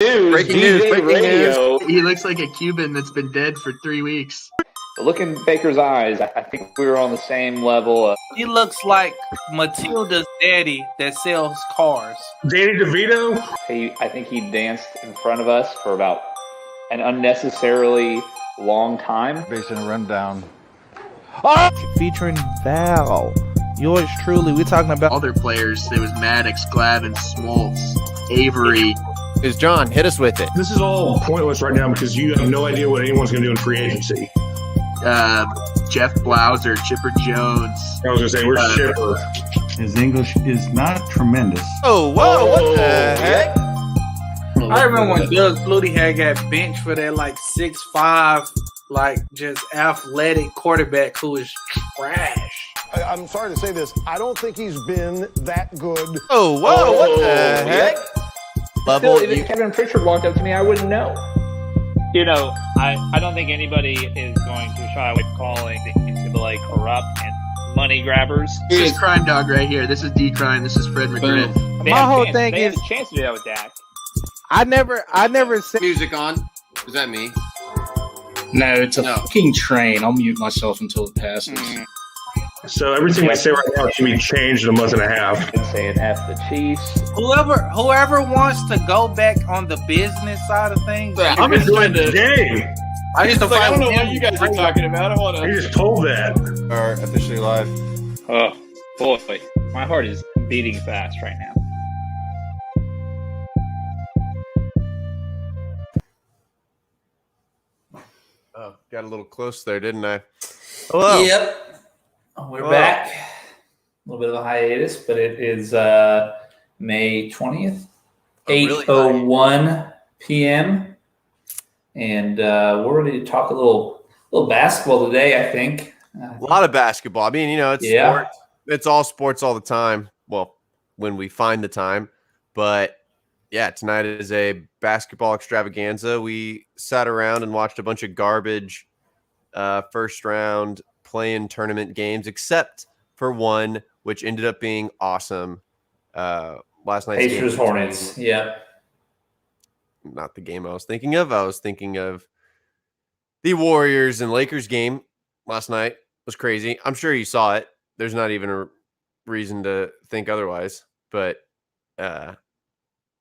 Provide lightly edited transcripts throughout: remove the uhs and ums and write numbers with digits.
Breaking news. Radio. He looks like a Cuban that's been dead for 3 weeks. Look in Baker's eyes. I think we were on the same level. He looks like Matilda's daddy that sells cars. Danny DeVito? I think he danced in front of us for about an unnecessarily long time. Based on a rundown. Featuring Val. Yours truly. We're talking about Other players. There was Maddox, Glavin, Smoltz, Avery. Is John, hit us with it. This is all pointless right now because you have no idea what anyone's going to do in free agency. Jeff Blauser, Chipper Jones. I was going to say, we're Chipper. His English is not tremendous. Oh, whoa, what the heck? I remember when Doug Flutie had got benched for that 6'5", just athletic quarterback who was trash. I'm sorry to say this. I don't think he's been that good. Oh, whoa, what the heck? Still, if Kevin Pritchard walked up to me, I wouldn't know. I don't think anybody is going to shy away from calling things to be corrupt and money grabbers. This is Crime Dog right here. This is D Crime. This is Fred McGriff. my whole thing they is had a chance to do that with Dak. I never said Music on? Is that me? No, it's a fucking train. I'll mute myself until it passes. So everything I say right now can be changed in a month and a half. I'd say an F the Chiefs. Whoever wants to go back on the business side of things. I'm enjoying the game. I used to fight I don't know with what him. you guys are talking about. I want I to. just told that. Are officially live. Oh, boy. My heart is beating fast right now. Oh, got a little close there, didn't I? Hello. Yep. We're back. A little bit of a hiatus, but it is May 20th, 8:01 p.m. And we're ready to talk a little basketball today, I think. A lot of basketball. I mean, it's sport. It's all sports all the time. Well, when we find the time. But yeah, tonight is a basketball extravaganza. We sat around and watched a bunch of garbage first round play-in tournament games, except for one, which ended up being awesome. Last night's Pacers game. Hornets. Yeah. Not the game I was thinking of. I was thinking of the Warriors and Lakers game last night. It was crazy. I'm sure you saw it. There's not even a reason to think otherwise, but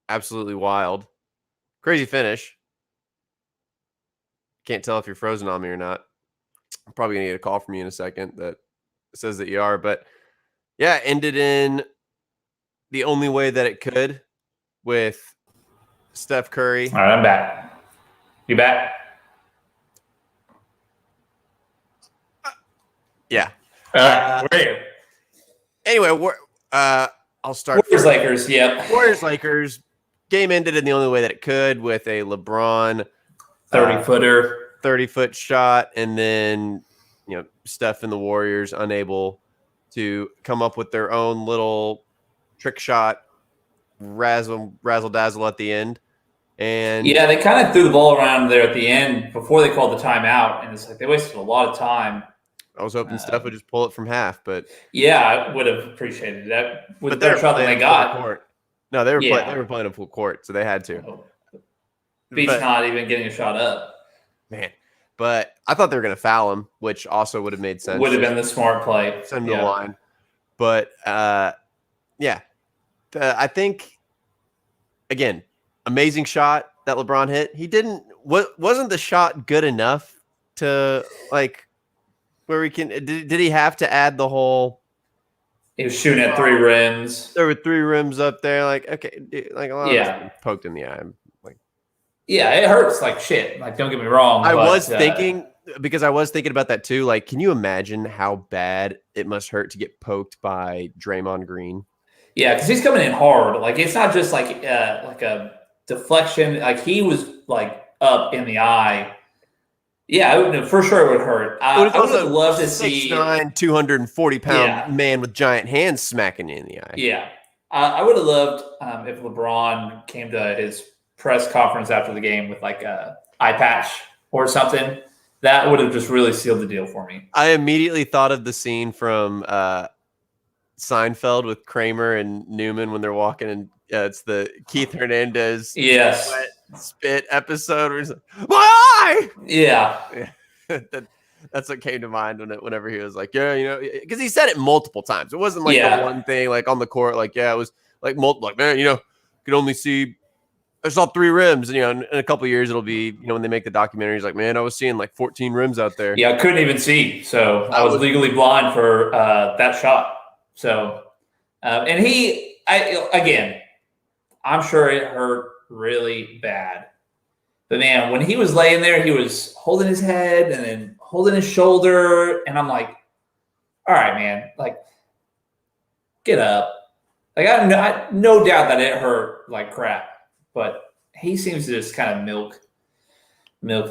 absolutely wild. Crazy finish. Can't tell if you're frozen on me or not. I'm probably going to get a call from you in a second that says that you are. But, yeah, ended in the only way that it could with Steph Curry. All right, I'm back. You back? Yeah. Where? Anyway, I'll start. Warriors-Lakers, yep. Warriors-Lakers. Game ended in the only way that it could with a LeBron 30-footer. 30-foot shot, and then Steph and the Warriors unable to come up with their own little trick shot, razzle dazzle at the end. And yeah, they kind of threw the ball around there at the end before they called the timeout, and it's like they wasted a lot of time. I was hoping Steph would just pull it from half, but yeah, I would have appreciated that with but better shot than they got. No, they were playing a full court, so they had to. Beats not even getting a shot up. Man, but I thought they were going to foul him, which also would have made sense. Would have been the smart play. Send him to the line. But, I think, again, amazing shot that LeBron hit. Wasn't the shot good enough to, where we can – did he have to add the whole – He was shooting at 3 rims. There were 3 rims up there. Okay, dude, a lot of poked in the eye. Yeah, it hurts like shit. Don't get me wrong. I was thinking about that too. Can you imagine how bad it must hurt to get poked by Draymond Green? Yeah, because he's coming in hard. It's not just like a deflection. He was up in the eye. Yeah, for sure it would hurt. I would have loved to see 6'9", 240-pound man with giant hands smacking you in the eye. Yeah, I would have loved if LeBron came to his press conference after the game with a eye patch or something. That would have just really sealed the deal for me. I immediately thought of the scene from Seinfeld with Kramer and Newman when they're walking, and it's the Keith Hernandez. Yes. spit episode where he's like, my eye. Yeah. That's what came to mind whenever he was like, yeah, you know, because he said it multiple times. It wasn't like the one thing like on the court. Like, yeah, it was like multiple. Like, man, you know, could only see. I saw 3 rims, and you know, in a couple of years, it'll be, you know, when they make the documentaries, like, man, I was seeing like 14 rims out there. Yeah, I couldn't even see, so I was legally blind for that shot. So, and I'm sure it hurt really bad. But man, when he was laying there, he was holding his head and then holding his shoulder, and I'm like, all right, man, like, get up. Like, I no doubt that it hurt like crap. But he seems to just kind of milk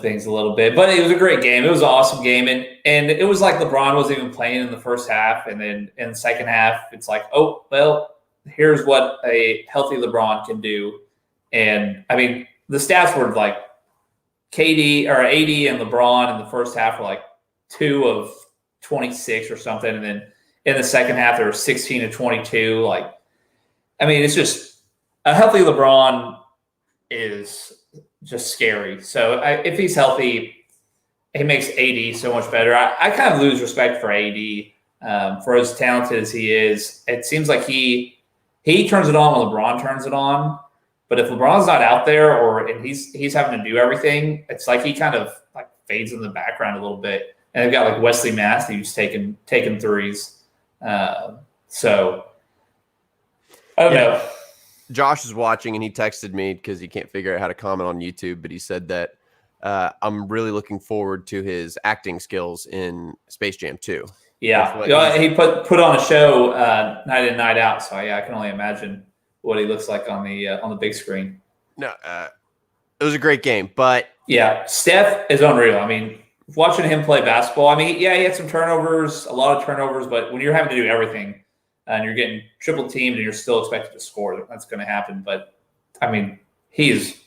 things a little bit. But it was a great game. It was an awesome game. And it was like LeBron wasn't even playing in the first half. And then in the second half, it's like, oh, well, here's what a healthy LeBron can do. And, I mean, the stats were like AD and LeBron in the first half were like 2 of 26 or something. And then in the second half, there were 16 of 22. Like, I mean, it's just a healthy LeBron is just scary. So if he's healthy, he makes AD so much better. I kind of lose respect for AD for as talented as he is. It seems like he turns it on when LeBron turns it on. But if LeBron's not out there and he's having to do everything, it's like he kind of like fades in the background a little bit. And they've got like Wesley Matthews taking threes. So I don't know. Josh is watching, and he texted me because he can't figure out how to comment on YouTube, but he said that I'm really looking forward to his acting skills in Space Jam 2. Yeah, he put on a show night in, night out. So yeah, I can only imagine what he looks like on the big screen. No, it was a great game, but yeah, Steph is unreal. I mean, watching him play basketball. I mean, yeah, he had some turnovers, a lot of turnovers, but when you're having to do everything and you're getting triple teamed and you're still expected to score, that's going to happen. But I mean, he's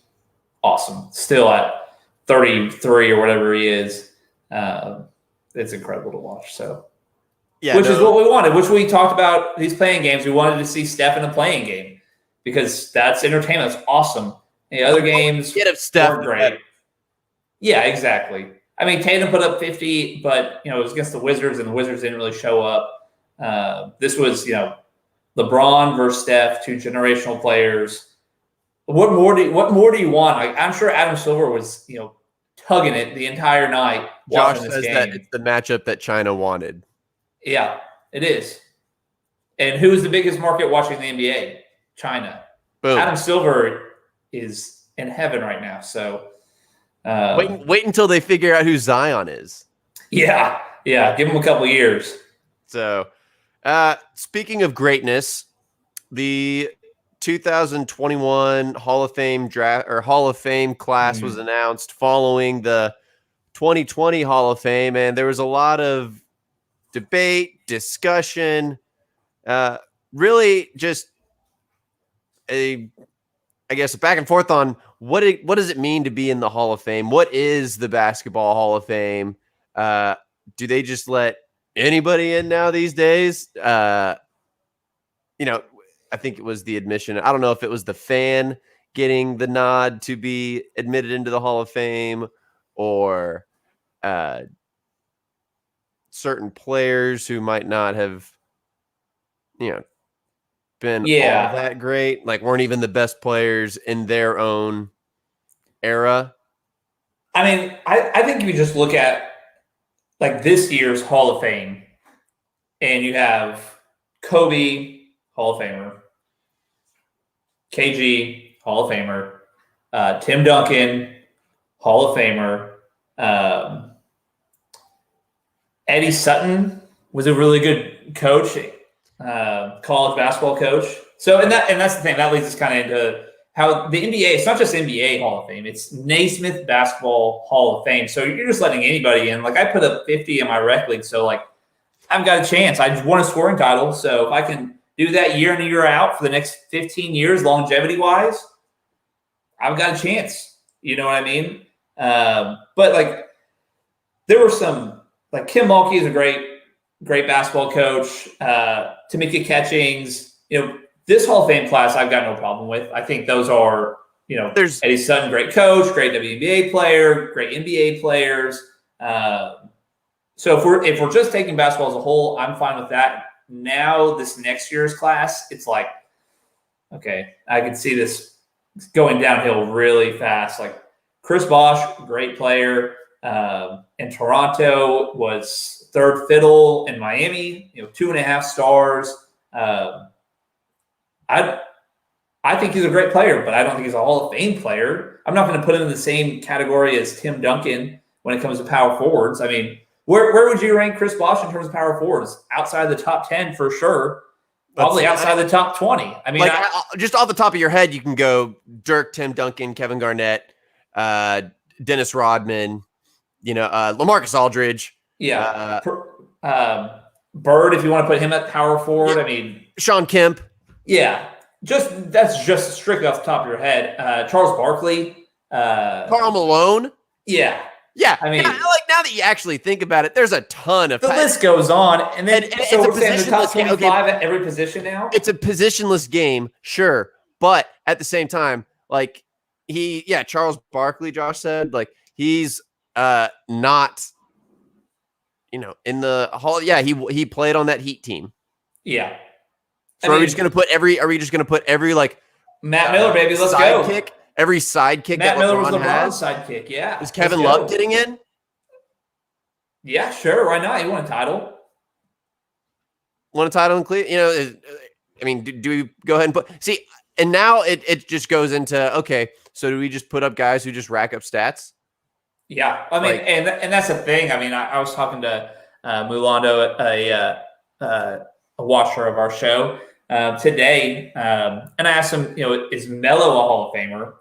awesome. Still at 33 or whatever he is. It's incredible to watch. So, which is what we wanted, which we talked about these playing games. We wanted to see Steph in a playing game because that's entertainment. That's awesome. The other games weren't great. Yeah, exactly. I mean, Tatum put up 50, but it was against the Wizards, and the Wizards didn't really show up. This was, LeBron versus Steph, 2 generational players. What more do you want? I'm sure Adam Silver was, tugging it the entire night. Josh says that it's the matchup that China wanted. Yeah, it is. And who is the biggest market watching the NBA? China. Boom. Adam Silver is in heaven right now. So wait until they figure out who Zion is. Yeah. Give him a couple years. So, speaking of greatness, the 2021 Hall of Fame draft or Hall of Fame class was announced following the 2020 Hall of Fame, and there was a lot of debate, discussion, really just a back and forth on what does it mean to be in the Hall of Fame? What is the Basketball Hall of Fame? Do they just let anybody in now these days? I think it was the admission. I don't know if it was the fan getting the nod to be admitted into the Hall of Fame or certain players who might not have, been all that great, like weren't even the best players in their own era. I mean, I think if you just look at like this year's Hall of Fame, and you have Kobe, Hall of Famer, KG, Hall of Famer, Tim Duncan, Hall of Famer, Eddie Sutton was a really good coach, college basketball coach. So, and that's the thing that leads us kind of into how the NBA, it's not just NBA Hall of Fame, it's Naismith Basketball Hall of Fame. So you're just letting anybody in. Like I put up 50 in my rec league. So like I've got a chance. I just won a scoring title. So if I can do that year in and year out for the next 15 years, longevity wise, I've got a chance. You know what I mean? But like there were some, like Kim Mulkey is a great basketball coach. Tamika Catchings, this Hall of Fame class I've got no problem with. I think those are There's Eddie Sutton, great coach, great WNBA player, great NBA players. So if we're just taking basketball as a whole, I'm fine with that. Now this next year's class, it's like, okay, I can see this going downhill really fast. Like Chris Bosh, great player. In Toronto, was third fiddle in Miami, 2.5 stars. I think he's a great player, but I don't think he's a Hall of Fame player. I'm not going to put him in the same category as Tim Duncan when it comes to power forwards. I mean, where would you rank Chris Bosh in terms of power forwards? Outside the top 10 for sure. Probably outside the top 20. I mean, just off the top of your head, you can go Dirk, Tim Duncan, Kevin Garnett, Dennis Rodman, LaMarcus Aldridge. Yeah. Bird, if you want to put him at power forward. Yeah. I mean, Sean Kemp. Yeah. That's just strictly off the top of your head. Charles Barkley. Karl Malone. Yeah. Yeah. I mean, now that you actually think about it, there's a ton of the list goes on. And then so we're saying the top 25 at every position now. It's a positionless game, sure. But at the same time, like Charles Barkley, Josh said, like he's not in the hall. Yeah, he played on that Heat team. Yeah. So are we just gonna put every like Matt Miller, baby, let's go. Sidekick, every sidekick Matt that Miller LeBron was LeBron's has? sidekick, yeah. Is Kevin Love getting in? Yeah, sure. Why not? He won a title. Won a title in Cleveland. I mean, do we go ahead and put and now it just goes into okay, so do we just put up guys who just rack up stats? Yeah. I mean, and that's the thing. I mean, I was talking to Mulando, a watcher of our show, today, and I asked him, is Melo a Hall of Famer?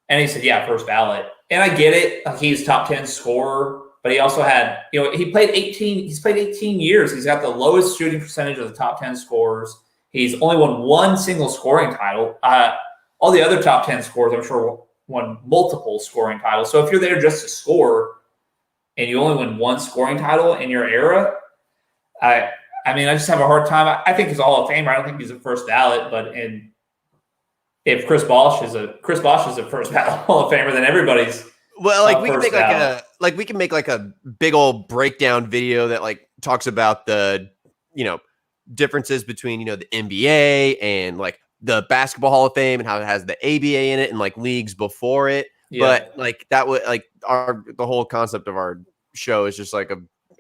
And he said, yeah, first ballot. And I get it. He's top 10 scorer, but he also had, he's played 18 years. He's got the lowest shooting percentage of the top 10 scorers. He's only won one single scoring title. All the other top 10 scorers, I'm sure, won multiple scoring titles. So if you're there just to score and you only win one scoring title in your era, I mean, I just have a hard time. I think he's a Hall of Famer. I don't think he's a first ballot, but if Chris Bosh is a first ballot Hall of Famer, then everybody's we can make like a big old breakdown video that like talks about the differences between the NBA and like the Basketball Hall of Fame and how it has the ABA in it and like leagues before it. Yeah. But like that would like the whole concept of our show is just like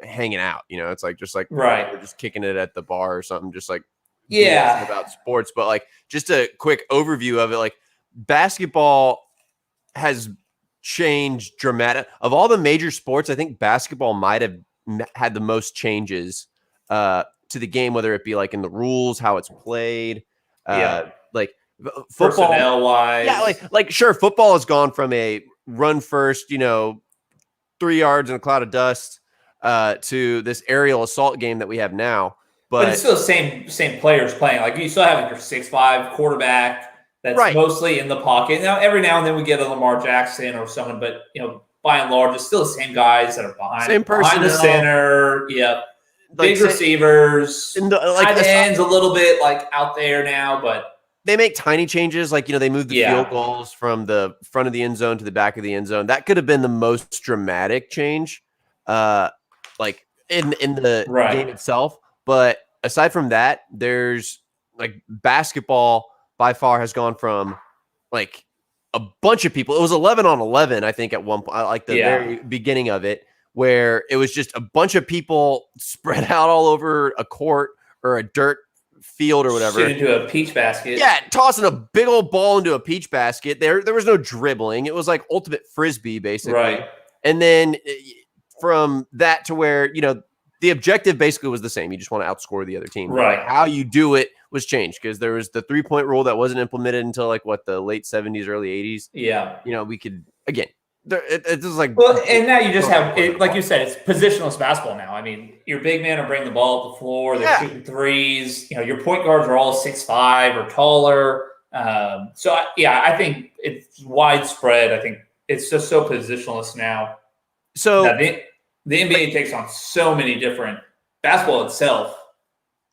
hanging out, it's like right, we're just kicking it at the bar or something, just like about sports. But like just a quick overview of it, like basketball has changed dramatic. Of all the major sports, I think basketball might have had the most changes to the game, whether it be like in the rules, how it's played, like football, personnel wise. Yeah, like sure, football has gone from a run first, 3 yards in a cloud of dust to this aerial assault game that we have now. But it's still the same players playing. Like you still have your 6'5" quarterback that's mostly in the pocket. Now every now and then we get a Lamar Jackson or someone, but by and large it's still the same guys that are behind the center. Yeah. Big receivers, tight ends a little bit like out there now, but they make tiny changes. Like, they move the field goals from the front of the end zone to the back of the end zone. That could have been the most dramatic change. Like in the game itself. But aside from that, there's like basketball by far has gone from like a bunch of people. It was 11 on 11, I think, at one point, like the very beginning of it, where it was just a bunch of people spread out all over a court or a dirt field or whatever. Shoot into a peach basket. Yeah, tossing a big old ball into a peach basket. There was no dribbling. It was like ultimate frisbee, basically. Right. And then from that to where, the objective basically was the same. You just want to outscore the other team. Right. How you do it was changed because there was the 3-point rule that wasn't implemented until like the late 70s, early 80s. Yeah. We could, again, it's just like, well, and now you just have it, like you said, it's positionless basketball now. I mean, your big men are bringing the ball up the floor, they're shooting threes. Your point guards are all 6'5" or taller. So I think it's widespread. I think it's just so positionless now. So the NBA takes on so many different basketball itself.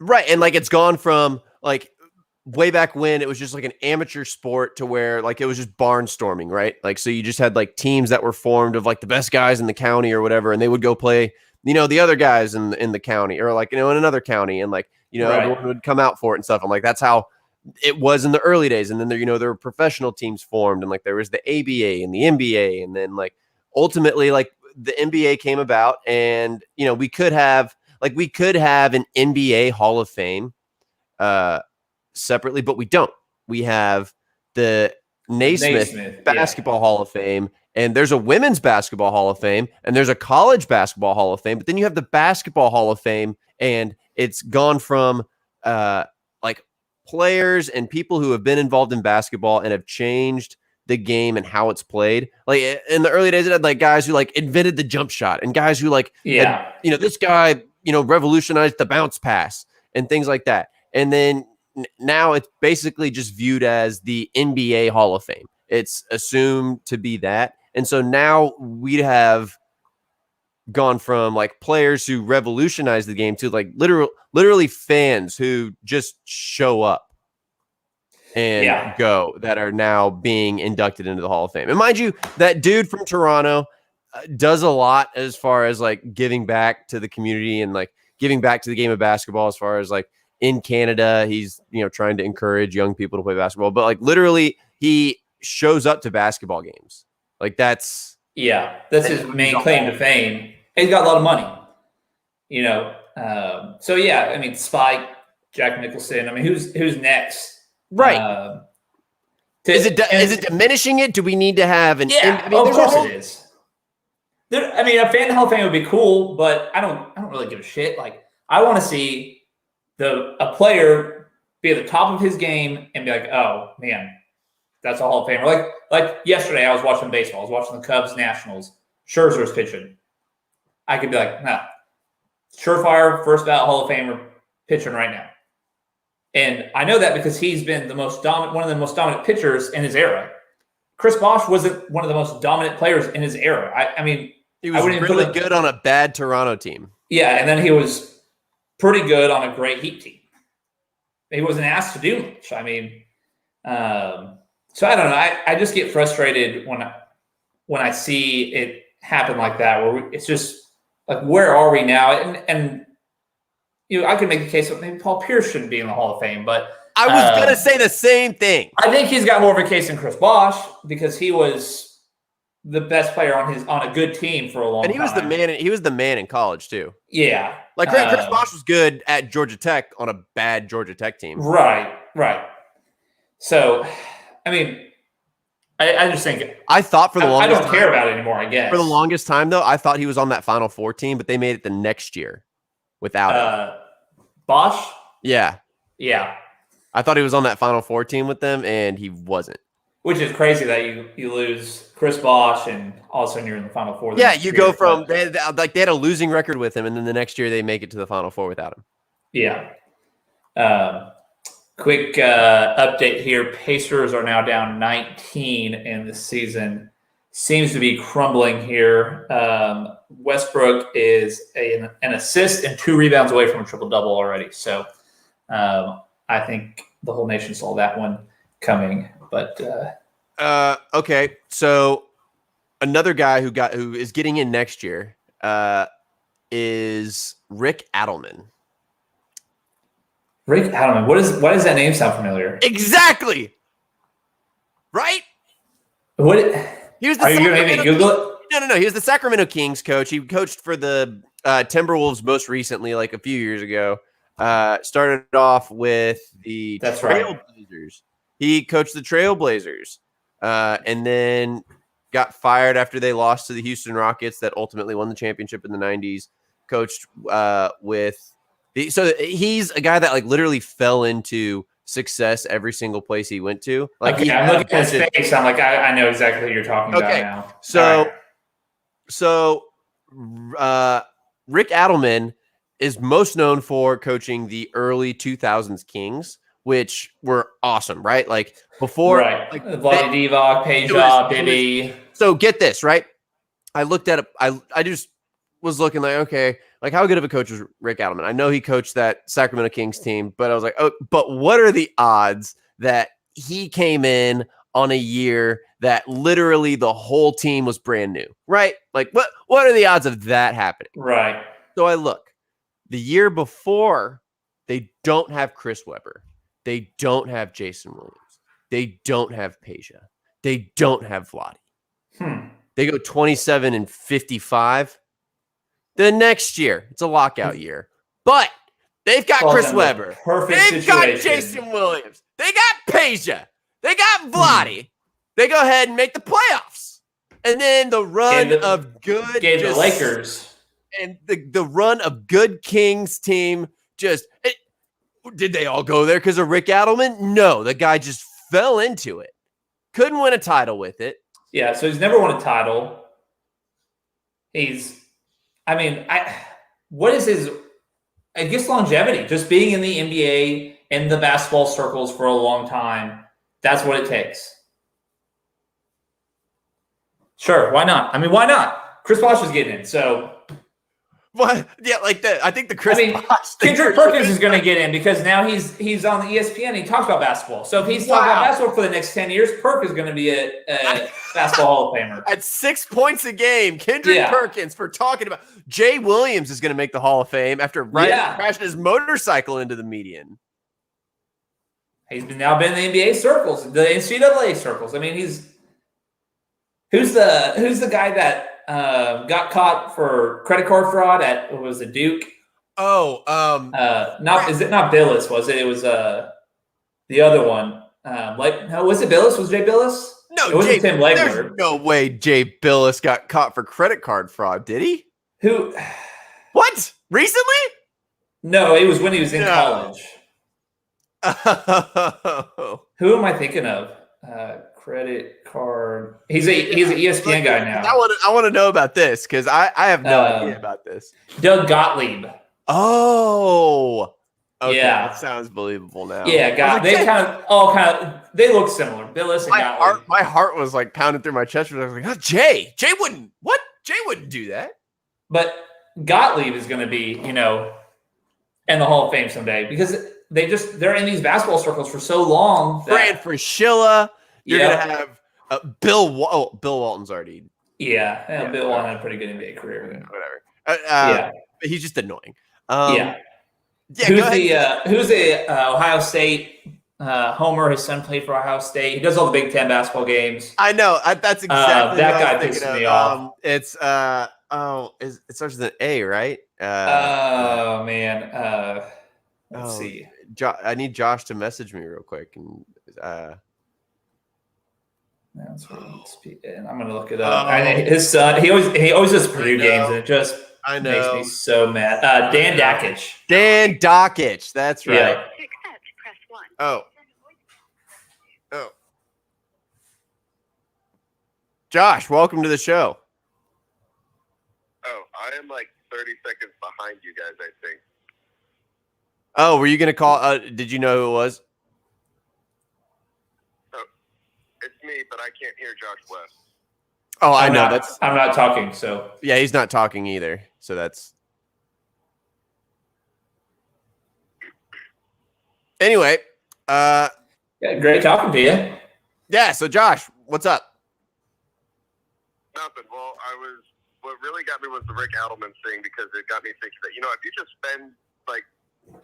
Right. And like it's gone from like way back when it was just like an amateur sport to where like it was just barnstorming, right? Like, so you just had like teams that were formed of like the best guys in the county or whatever, and they would go play, the other guys in the county or like, in another county, and like, everyone would come out for it and stuff. I'm like, that's how it was in the early days. And then there were professional teams formed, and like there was the ABA and the NBA, and then like ultimately like the NBA came about, and we could have an NBA Hall of Fame separately, but we don't. We have the Naismith Basketball Hall of Fame, and there's a Women's Basketball Hall of Fame, and there's a College Basketball Hall of Fame, but then you have the Basketball Hall of Fame, and it's gone from like players and people who have been involved in basketball and have changed the game and how it's played. Like in the early days, it had like guys who like invented the jump shot, and guys who like, had, this guy, revolutionized the bounce pass and things like that. And then now it's basically just viewed as the NBA Hall of Fame. It's assumed to be that. And so now we have gone from like players who revolutionized the game to like literally fans who just show up and go, that are now being inducted into the Hall of Fame. And mind you, that dude from Toronto does a lot as far as like giving back to the community and like giving back to the game of basketball, as far as like in Canada, he's, trying to encourage young people to play basketball, but like literally he shows up to basketball games. Like that's his main claim to fame. He's got a lot of money, so yeah, I mean, Spike, Jack Nicholson. I mean, who's next? Right. Is it diminishing it? Do we need to have an? Yeah, I mean, of course it is. I mean, a fan Hall of Fame would be cool, but I don't really give a shit. Like, I want to see a player be at the top of his game and be like, oh man, that's a Hall of Famer. Like yesterday, I was watching baseball. I was watching the Cubs Nationals. Scherzer's pitching. I could be like, nah, surefire first ballot Hall of Famer pitching right now. And I know that because he's been one of the most dominant pitchers in his era. Chris Bosh wasn't one of the most dominant players in his era. I mean, he was really good on a bad Toronto team. Yeah, and then he was pretty good on a great Heat team. He wasn't asked to do much. I mean, so I don't know. I just get frustrated when I see it happen like that, where it's just like, where are we now? And I could make the case that maybe Paul Pierce shouldn't be in the Hall of Fame, but I was going to say the same thing. I think he's got more of a case than Chris Bosh because he was the best player on a good team for a long time. And he was the man in college too. Yeah. Like Chris Bosh was good at Georgia Tech on a bad Georgia Tech team. Right. So, I mean, I just think I thought for the longest I don't care about it anymore, I guess. For the longest time though, I thought he was on that Final Four team, but they made it the next year without him. Bosh? Yeah. Yeah. I thought he was on that Final Four team with them, and he wasn't. Which is crazy that you lose Chris Bosh, and all of a sudden you're in the Final Four. Yeah, you go from they had a losing record with him, and then the next year they make it to the Final Four without him. Yeah. Quick update here: Pacers are now down 19, and the season seems to be crumbling here. Westbrook is an assist and 2 rebounds away from a triple-double already. So I think the whole nation saw that one coming. But okay, so another guy who is getting in next year is Rick Adelman. Rick Adelman. Why does that name sound familiar? Exactly. Right? What? He was Are you going to make me Google it? No. He was the Sacramento Kings coach. He coached for the Timberwolves most recently, like a few years ago. Started off with the Trailblazers. He coached the Trailblazers, and then got fired after they lost to the Houston Rockets that ultimately won the championship in the 90s. Coached so he's a guy that like literally fell into success every single place he went to. Like I'm looking at his face. I'm like, I know exactly who you're talking about now. So Rick Adelman is most known for coaching the early 2000s Kings, which were awesome, right? Like before, like Vlade Divac, Peja, Bibby. So get this, right? I looked at it. I just was looking like, okay, like how good of a coach was Rick Adelman? I know he coached that Sacramento Kings team, but I was like, oh, but what are the odds that he came in on a year that literally the whole team was brand new, right? Like what are the odds of that happening? Right. So I look, the year before, they don't have Chris Webber. They don't have Jason Williams. They don't have Peja. They don't have Vlade. They go 27-55. The next year, it's a lockout year. But they've got Chris Webber. They've got Jason Williams. They got Peja. They got Vlade. They go ahead and make the playoffs. And then the run of good gave the Lakers. And the run of good Kings team did they all go there because of Rick Adelman? No, the guy just fell into it. Couldn't win a title with it. Yeah, so he's never won a title. What is his, I guess, longevity? Just being in the NBA and the basketball circles for a long time. That's what it takes. Sure, why not? I mean, why not? Chris Bosh is getting in, so. What? Yeah, like that. I think the Chris Bosh Kendrick Perkins is going to get in because now he's on the ESPN and he talks about basketball. So if he's talking about basketball for the next 10 years, Perk is going to be a basketball Hall of Famer. At 6 points a game, Kendrick Perkins for talking about Jay Williams is going to make the Hall of Fame after crashing his motorcycle into the median. He's now been in the NBA circles, the NCAA circles. I mean, who's the guy that got caught for credit card fraud at what was it, Duke? Is it not Billis? Was it? It was the other one. Was it Billis? Was Jay Billis? No, it wasn't Tim Legler. There's no way Jay Billis got caught for credit card fraud. Did he? Who? What? Recently? No, it was when he was in college. Who am I thinking of? Credit card. He's an ESPN guy now. I want to know about this because I have no idea about this. Doug Gottlieb. Oh, okay, yeah, that sounds believable now. Yeah, they look similar. Billis and Gottlieb. My heart was like pounding through my chest. I was like, oh, Jay wouldn't. What? Jay wouldn't do that. But Gottlieb is going to be, in the Hall of Fame someday because they're in these basketball circles for so long. Fran Fraschilla. You're going to have Bill Walton's already. Yeah, Bill Walton had a pretty good NBA career. Whatever. He's just annoying. Who's the Ohio State homer? His son played for Ohio State. He does all the Big Ten basketball games. I know. That's exactly that guy pisses me off. It's it starts with an A, right? Oh man. Let's see. I need Josh to message me real quick and. And I'm gonna look it up. His son, he always does Purdue games, and it just makes me so mad. Dan Dakich. Dan Dakich, that's right. Yeah. To accept, press 1. Oh. Josh, welcome to the show. Oh, I am like 30 seconds behind you guys, I think. Oh, were you gonna call? Did you know who it was? It's me, but I can't hear Josh West. Oh, I know. I'm not talking, so. Yeah, he's not talking either. So that's. Anyway. Great talking to you. Yeah, so Josh, what's up? Nothing. Well, what really got me was the Rick Adelman thing because it got me thinking that, if you just spend like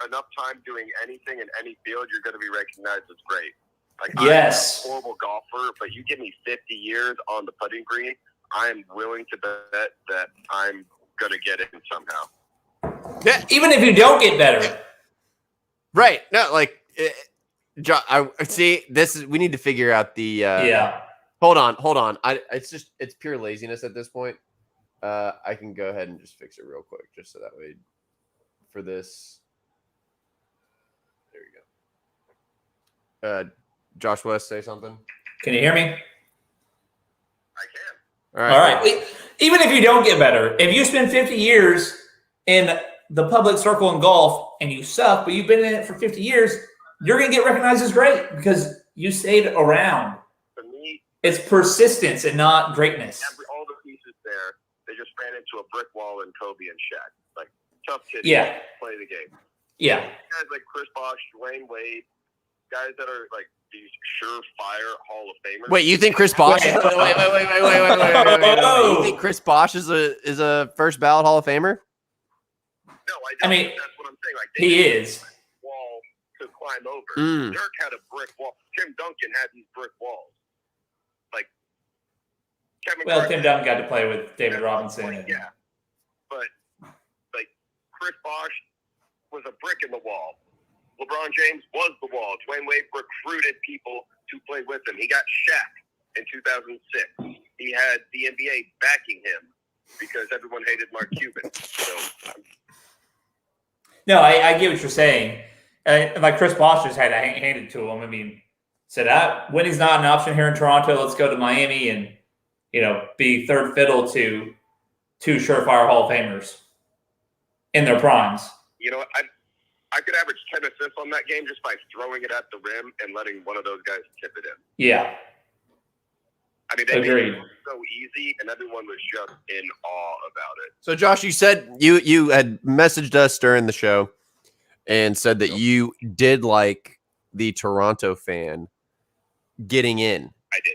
enough time doing anything in any field, you're going to be recognized as great. Like, yes. I'm a horrible golfer, but you give me 50 years on the putting green, I'm willing to bet that I'm going to get in somehow. Yeah. Even if you don't get better. Right. No, like, I see, we need to figure out the, Hold on. It's pure laziness at this point. I can go ahead and just fix it real quick, just so that way for this. There we go. Josh West, say something. Can you hear me? I can. All right. Even if you don't get better, if you spend 50 years in the public circle in golf and you suck, but you've been in it for 50 years, you're going to get recognized as great because you stayed around. For me, it's persistence and not greatness. All the pieces there, they just ran into a brick wall in Kobe and Shaq. Like tough kids play the game. Yeah. Guys like Chris Bosh, Dwayne Wade, guys that are like these surefire Hall of Famers. Wait, you think Chris Bosh? Wait. You think Chris Bosh is a first ballot Hall of Famer? No, I mean that's what I'm saying. Like he is. Wall to climb over. Dirk had a brick wall. Tim Duncan had these brick walls. Like Tim Duncan got to play with David Robinson. Yeah, but like Chris Bosh was a brick in the wall. LeBron James was the wall. Dwayne Wade recruited people to play with him. He got Shaq in 2006. He had the NBA backing him because everyone hated Mark Cuban. So, no, I get what you're saying. Like Chris Bosh just had to hand it to him. I mean, said winning's not an option here in Toronto. Let's go to Miami and be third fiddle to two surefire Hall of Famers in their primes. You know what? I could average 10 assists on that game just by throwing it at the rim and letting one of those guys tip it in. Yeah. I mean, they made it so easy, and everyone was just in awe about it. So, Josh, you said you had messaged us during the show and said that you did like the Toronto fan getting in. I did.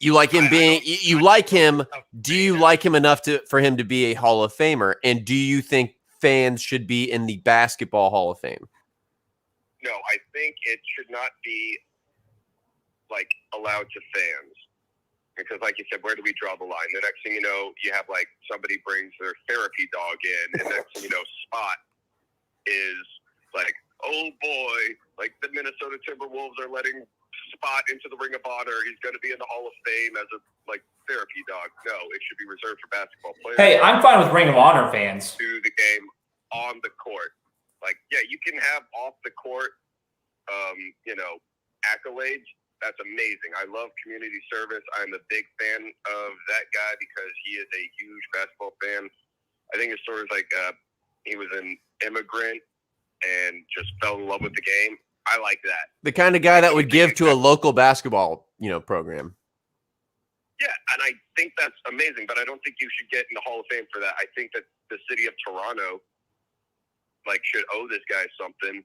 You like him being. You like him. Do you like him enough for him to be a Hall of Famer? And do you think fans should be in the Basketball Hall of Fame? No, I think it should not be like allowed to fans. Because like you said, where do we draw the line? The next thing you know, you have like somebody brings their therapy dog in, and next thing you know, Spot is like, oh boy, like the Minnesota Timberwolves are letting Spot into the Ring of Honor. He's going to be in the Hall of Fame as a like therapy dog. No, it should be reserved for basketball players. Hey, I'm fine with Ring of Honor fans. To the game on the court. Like, yeah, you can have off the court, accolades. That's amazing. I love community service. I'm a big fan of that guy because he is a huge basketball fan. I think his story is like he was an immigrant and just fell in love with the game. I like that. The kind of guy that would give to a local basketball, program. Yeah, and I think that's amazing, but I don't think you should get in the Hall of Fame for that. I think that the city of Toronto, should owe this guy something,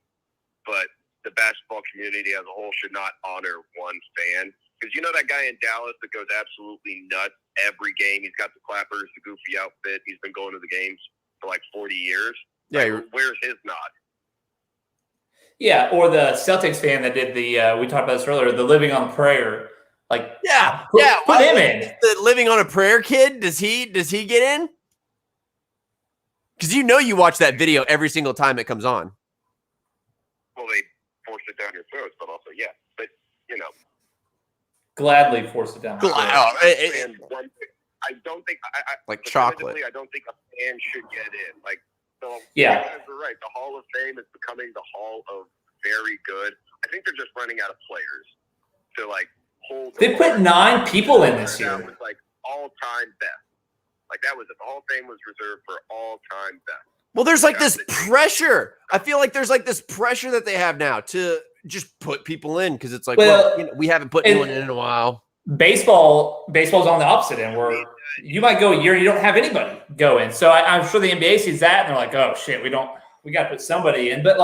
but the basketball community as a whole should not honor one fan. Because that guy in Dallas that goes absolutely nuts every game. He's got the clappers, the goofy outfit. He's been going to the games for 40 years. Yeah, where's his nod? Yeah, or the Celtics fan that did the we talked about this earlier, the living on prayer. Put him in. The living on a prayer kid. Does he get in? Because you watch that video every single time it comes on. Well, they force it down your throats, but also but gladly force it down. I don't think chocolate. I don't think a fan should get in. So yeah, you guys are right. The Hall of Fame is becoming the Hall of Very Good. I think they're just running out of players to hold. They put 9 people in this year. That was all-time best. That was it. The Hall of Fame was reserved for all-time best. Well, there's this pressure. I feel like there's this pressure that they have now to just put people in because it's we haven't put anyone in a while. Baseball's on the opposite end where you might go a year and you don't have anybody go in. So I'm sure the NBA sees that and they're like, oh shit, we got to put somebody in. But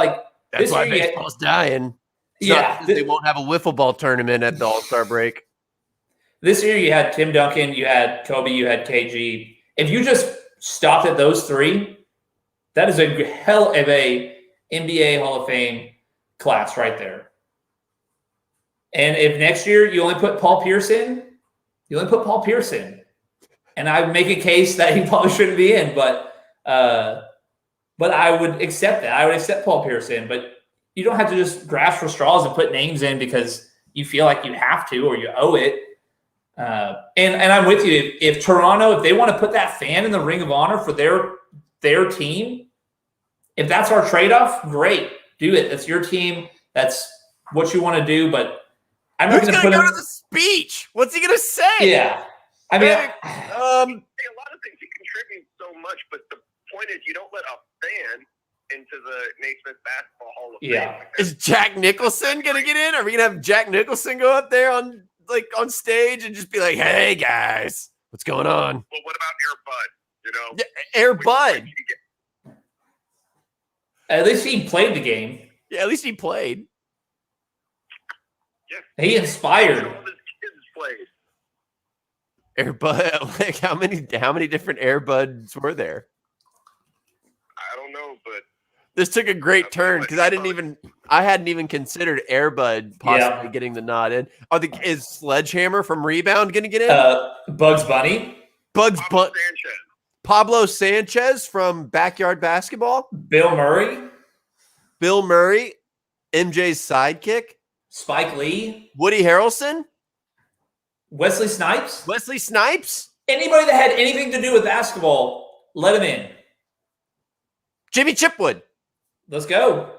that's why baseball's dying. They won't have a wiffle ball tournament at the All-Star break. This year you had Tim Duncan, you had Kobe, you had KG. If you just stopped at those 3, that is a hell of a NBA Hall of Fame class right there. And if next year you only put Paul Pierce in, and I make a case that he probably shouldn't be in, but I would accept that. I would accept Paul Pierce in, but you don't have to just grasp for straws and put names in because you feel like you have to or you owe it. And I'm with you. If Toronto, if they want to put that fan in the Ring of Honor for their team, if that's our trade-off, great, do it. That's your team. That's what you want to do. But I'm not going to put him to the speech. What's he going to say? Yeah, I mean, a lot of things he contributes so much, but the point is, you don't let a fan into the Naismith Basketball Hall of Fame. Is Jack Nicholson going to get in? Are we going to have Jack Nicholson go up there on stage and just be like, hey guys, what's going on? Well, what about Air Bud? You know, Air Bud. At least he played the game. Yeah, at least he played. Yeah. He inspired. All his kids played. Air Bud. Like how many different Air Buds were there? I don't know, but this took a great turn because I hadn't even considered Air Bud possibly getting the nod in. Is Sledgehammer from Rebound going to get in? Bugs Bunny. Sanchez. Pablo Sanchez from Backyard Basketball. Bill Murray. MJ's sidekick. Spike Lee. Woody Harrelson. Wesley Snipes. Anybody that had anything to do with basketball, let him in. Jimmy Chipwood. Let's go.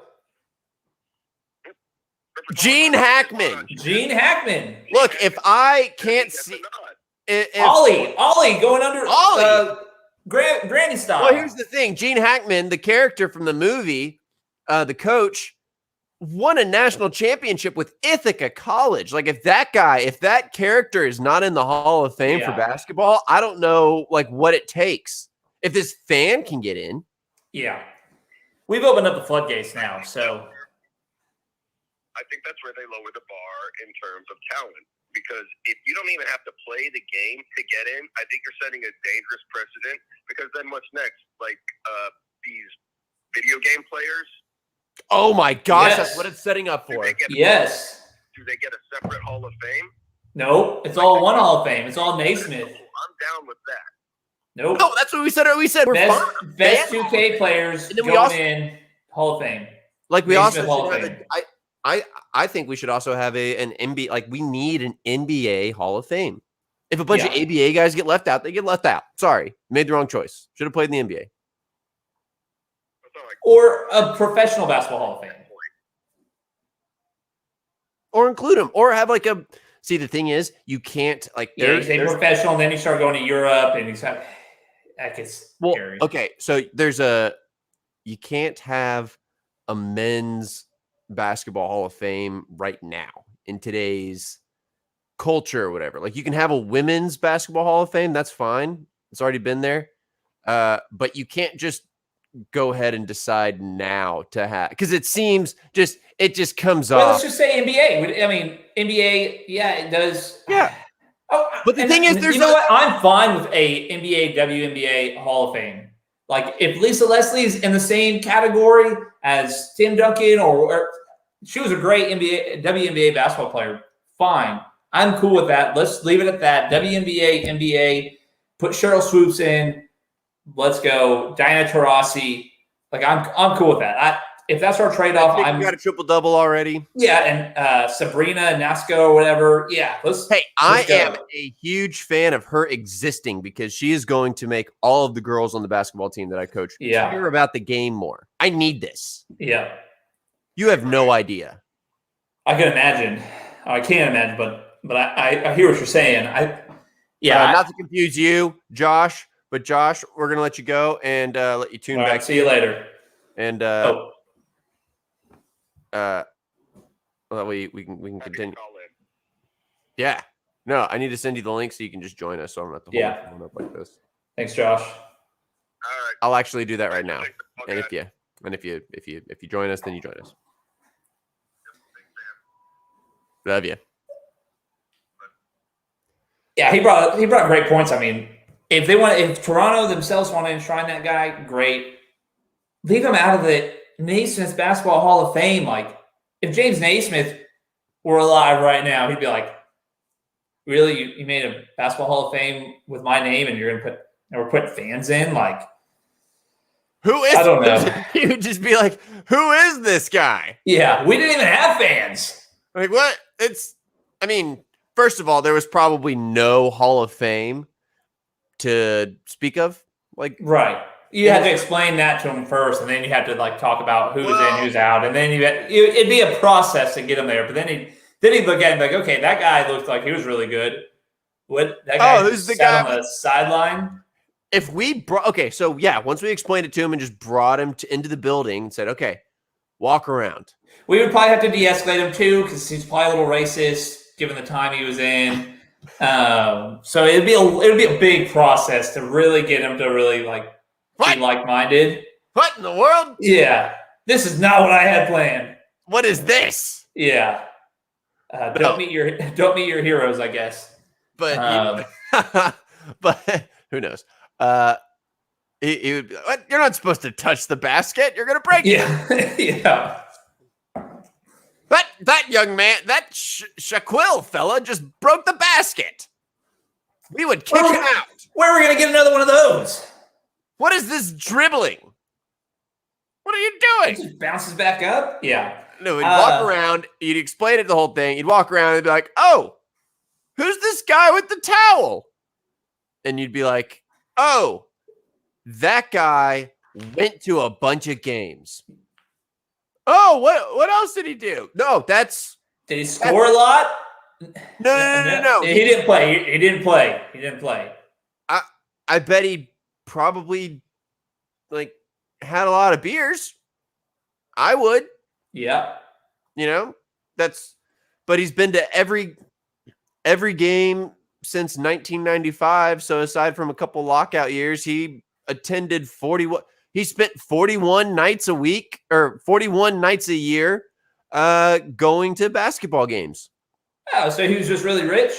Gene Hackman. Look, if I can't see Ollie going under Granny style. Well, here's the thing. Gene Hackman, the character from the movie, the coach, won a national championship with Ithaca College. Like if that character is not in the Hall of Fame for basketball, I don't know like what it takes. If this fan can get in. Yeah. We've opened up the floodgates now, so I think that's where they lower the bar in terms of talent. Because if you don't even have to play the game to get in, I think you're setting a dangerous precedent. Because then what's next? Like these video game players. Oh my gosh, that's what it's setting up for. Do they get a separate Hall of Fame? No, it's all one Hall of Fame. It's all Naismith. I'm down with that. Nope. No, that's what we said. We said we're best 2K players going in Hall of Fame. Like we Naismith also should have I think we should also have an NBA. Like we need an NBA Hall of Fame. If a bunch of ABA guys get left out, they get left out. Sorry, made the wrong choice. Should have played in the NBA. Or a professional basketball Hall of Fame. Or include them. Or have like a. See, the thing is, you can't like. You say professional, and then you start going to Europe, and that gets scary. Okay, so you can't have a men's basketball Hall of Fame right now in today's culture or whatever. Like you can have a women's basketball Hall of Fame. That's fine. It's already been there. But you can't just go ahead and decide now to have, because it just comes off. Let's just say NBA. I mean, NBA, it does. Yeah. Oh, but the thing is, you know what? I'm fine with a NBA, WNBA Hall of Fame. Like if Lisa Leslie is in the same category as Tim Duncan, or she was a great WNBA basketball player, fine. I'm cool with that. Let's leave it at that. WNBA, NBA, put Cheryl Swoops in. Let's go. Diana Taurasi. Like I'm cool with that. If that's our trade-off, I got a triple-double already. Yeah, and Sabrina Nasco or whatever. Yeah, I am a huge fan of her existing because she is going to make all of the girls on the basketball team that I coach care about the game more. I need this. Yeah. You have no idea. I can imagine. I can't imagine, but I hear what you're saying. Not to confuse you, Josh, but Josh, we're gonna let you go and let you tune back. Right, see you later. And well, we can continue. Yeah. No, I need to send you the link so you can just join us. So I don't have to hold the phone up like this. Thanks, Josh. All right. I'll actually do that right now. And if you join us, then you join us. Love you. Yeah, he brought great points. I mean, if Toronto themselves want to enshrine that guy, great. Leave him out of the Naismith Basketball Hall of Fame. Like, if James Naismith were alive right now, he'd be like, "Really, you made a Basketball Hall of Fame with my name, and we're putting fans in?" Like, who is? I don't know. You would just be like, "Who is this guy?" Yeah, we didn't even have fans. Like what? I mean, first of all, there was probably no Hall of Fame to speak of. Like, right. You had to explain that to him first, and then you had to like talk about who's in, who's out, and then it'd be a process to get him there. But then he'd look at it and be like, okay, that guy looked like he was really good. What that guy? Who's the guy on the sideline? If we once we explained it to him and just brought him into the building and said, okay, walk around. We would probably have to de-escalate him too, because he's probably a little racist given the time he was in. So it'd be a big process to really get him to really be like-minded. What in the world? Yeah, this is not what I had planned. What is this? Yeah, don't meet your heroes, I guess. But but who knows? He would be like, what? You're not supposed to touch the basket. You're gonna break it. Yeah. That young man, that Shaquille fella, just broke the basket. We would kick him out. Where are we gonna get another one of those? What is this dribbling? What are you doing? It just bounces back up. Yeah. No, he'd walk around. You'd explain it the whole thing. He'd walk around and be like, "Oh, who's this guy with the towel?" And you'd be like, "Oh, that guy went to a bunch of games." Oh, what else did he do? No, did he score a lot? No. He didn't play. He didn't play. I bet he probably had a lot of beers. I would. Yeah. But he's been to every game since 1995. So aside from a couple lockout years, he attended 41. He spent 41 nights a week or 41 nights a year going to basketball games. Oh, so he was just really rich?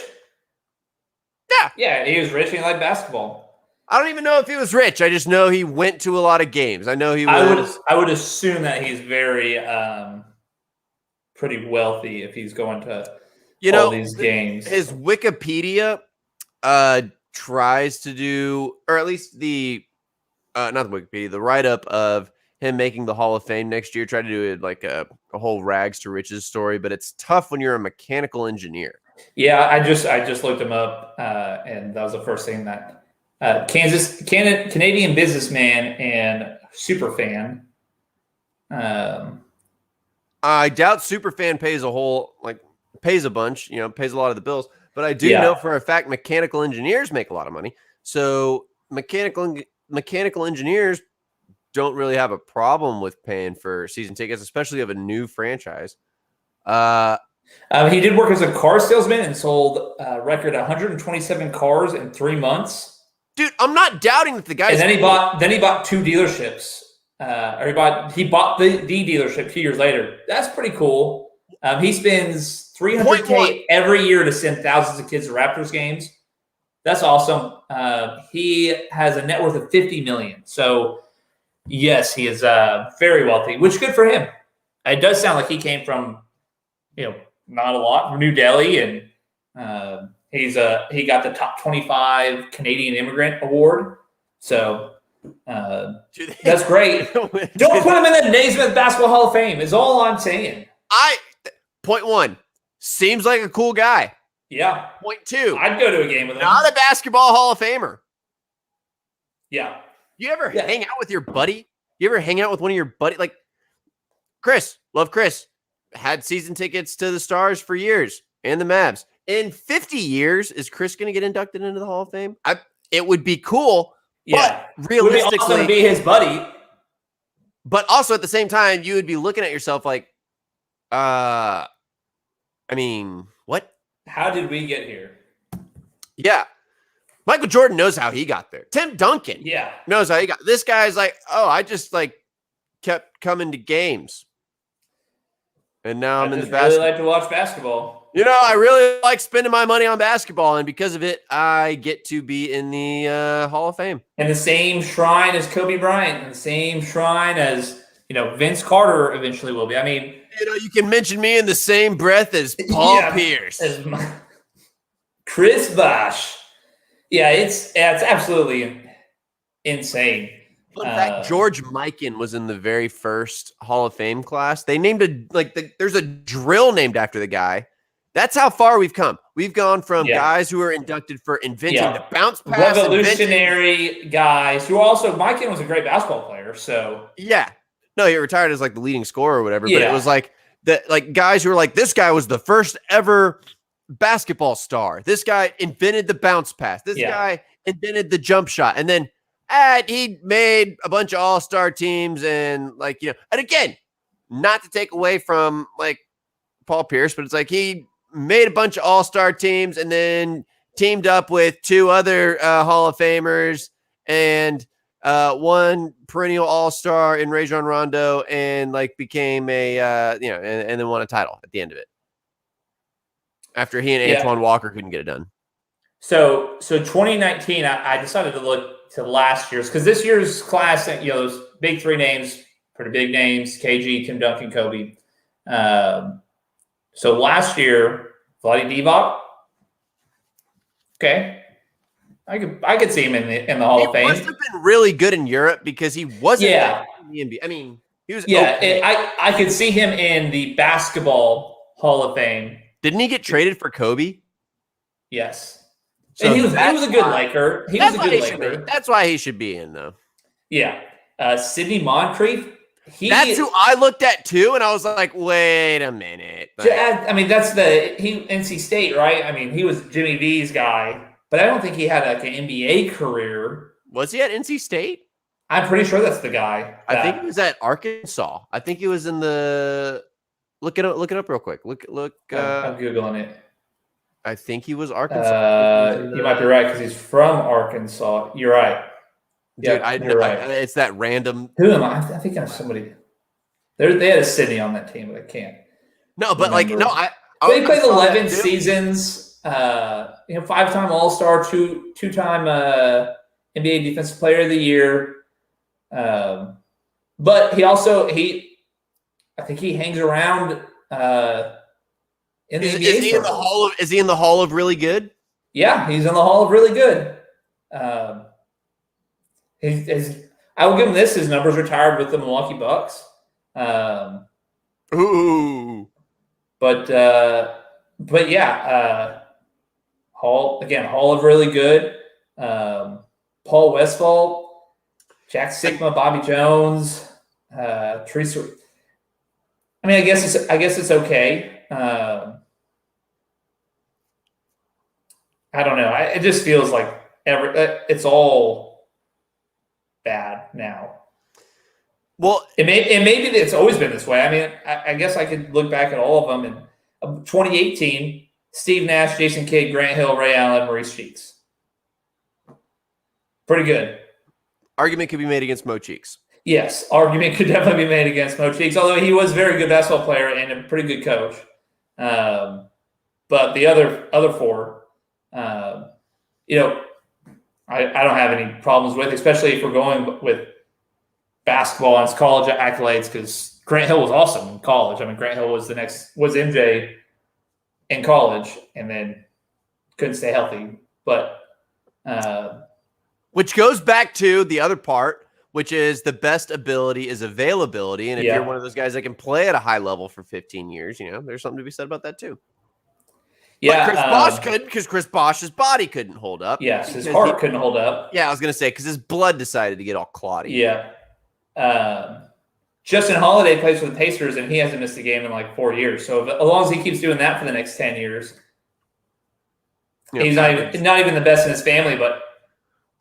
Yeah. Yeah, he was rich and he liked basketball. I don't even know if he was rich. I just know he went to a lot of games. I know he was. I would assume that he's very pretty wealthy if he's going to all these games. His Wikipedia tries to do, or at least the not the Wikipedia, the write-up of him making the Hall of Fame next year, try to do it like a whole rags to riches story, but it's tough when you're a mechanical engineer. Yeah, I just looked him up, and that was the first thing that Canadian businessman and super fan. I doubt Superfan pays a bunch, pays a lot of the bills, but I do know for a fact mechanical engineers make a lot of money. So mechanical engineers don't really have a problem with paying for season tickets, especially of a new franchise. He did work as a car salesman and sold a record 127 cars in 3 months. Dude, I'm not doubting that the guy. And then he bought 2 dealerships. He bought the dealership 2 years later. That's pretty cool. He spends $300K every year to send thousands of kids to Raptors games. That's awesome. He has a net worth of $50 million. So yes, he is very wealthy, which is good for him. It does sound like he came from, not a lot, from New Delhi, and he got the top 25 Canadian immigrant award. So that's great. Don't put him in the Naismith Basketball Hall of Fame is all I'm saying. Point 1, seems like a cool guy. Yeah. Point 2, I'd go to a game with him. Not a basketball Hall of Famer. Yeah. You ever hang out with your buddy? You ever hang out with one of your buddies? Like Chris, love Chris, had season tickets to the Stars for years and the Mavs. In 50 years, is Chris going to get inducted into the Hall of Fame? It would be cool. Yeah. But realistically, it would be his buddy. But also at the same time, you would be looking at yourself like, what? How did we get here? Yeah. Michael Jordan knows how he got there. Tim Duncan knows how he got. This guy's like, I just kept coming to games. And now I'm in the basketball. I really like to watch basketball. I really like spending my money on basketball, and because of it, I get to be in the Hall of Fame. And the same shrine as Kobe Bryant, and the same shrine as Vince Carter eventually will be. I mean, you can mention me in the same breath as Paul Pierce, as Chris Bosh. Yeah, it's absolutely insane. Fun fact, George Mikan was in the very first Hall of Fame class. They named there's a drill named after the guy. That's how far we've come. We've gone from guys who are inducted for inventing the bounce pass. Revolutionary guys who also, Mikan was a great basketball player. So no, he retired as the leading scorer or whatever. But it was guys who were this guy was the first ever basketball star. This guy invented the bounce pass. This guy invented the jump shot. And then he made a bunch of all-star teams and and again, not to take away from Paul Pierce, but it's he made a bunch of all-star teams and then teamed up with 2 other Hall of Famers and one perennial All-Star in Rajon Rondo, and like became a and then won a title at the end of it after he and Antoine Walker couldn't get it done. So 2019, I decided to look to last year's, because this year's class, those big 3 names, pretty big names: KG, Tim Duncan, Kobe. So last year, Vlade Divac. Okay, I could see him in the Hall of Fame. He must have been really good in Europe because he wasn't in the NBA. I mean, he was okay. I could see him in the basketball Hall of Fame. Didn't he get traded for Kobe? Yes. So and he was a good Laker. He was a good Laker. That's why he should be in, though. Yeah. Sidney Moncrief. That's who I looked at too, and I was like, wait a minute. I mean, that's NC State, right? I mean, he was Jimmy V's guy, but I don't think he had like an NBA career. Was he at NC State? I'm pretty sure that's the guy. I think he was at Arkansas. I think he was in the. Look it up real quick. Look. I'm googling it. I think he was Arkansas. You might be right because he's from Arkansas. You're right. Dude, yeah, you're right. It's that random. Who am I? I think I'm somebody. They had a Sydney on that team, but I can't. No, but remember. They played 11 seasons. 5-time All-Star, two-time NBA Defensive Player of the Year. But I think he hangs around in the NBA. Is he in the Hall of? Is he in the Hall of Really Good? Yeah, he's in the Hall of Really Good. I will give him this. His numbers retired with the Milwaukee Bucks. Ooh. But yeah, Hall of Really Good. Paul Westphal, Jack Sikma, Bobby Jones, Teresa. I mean, I guess it's okay. I don't know. It just feels like it's all bad now. Well, it may be that it's always been this way. I mean, I guess I could look back at all of them. In 2018, Steve Nash, Jason Kidd, Grant Hill, Ray Allen, Maurice Cheeks. Pretty good. Argument could be made against Mo Cheeks. Yes, argument could definitely be made against Mo Cheeks, although he was a very good basketball player and a pretty good coach. But the other 4, I don't have any problems with, especially if we're going with basketball and college accolades, because Grant Hill was awesome in college. I mean, Grant Hill was was MJ in college and then couldn't stay healthy. But which goes back to the other part, which is the best ability is availability. And if you're one of those guys that can play at a high level for 15 years, there's something to be said about that too. Yeah, but Chris Bosh couldn't, because Chris Bosh's body couldn't hold up. Yes, his heart couldn't hold up. Yeah, I was going to say, because his blood decided to get all clotty. Yeah. Justin Holiday plays for the Pacers, and he hasn't missed a game in like 4 years. So as long as he keeps doing that for the next 10 years, he's not even the best in his family, but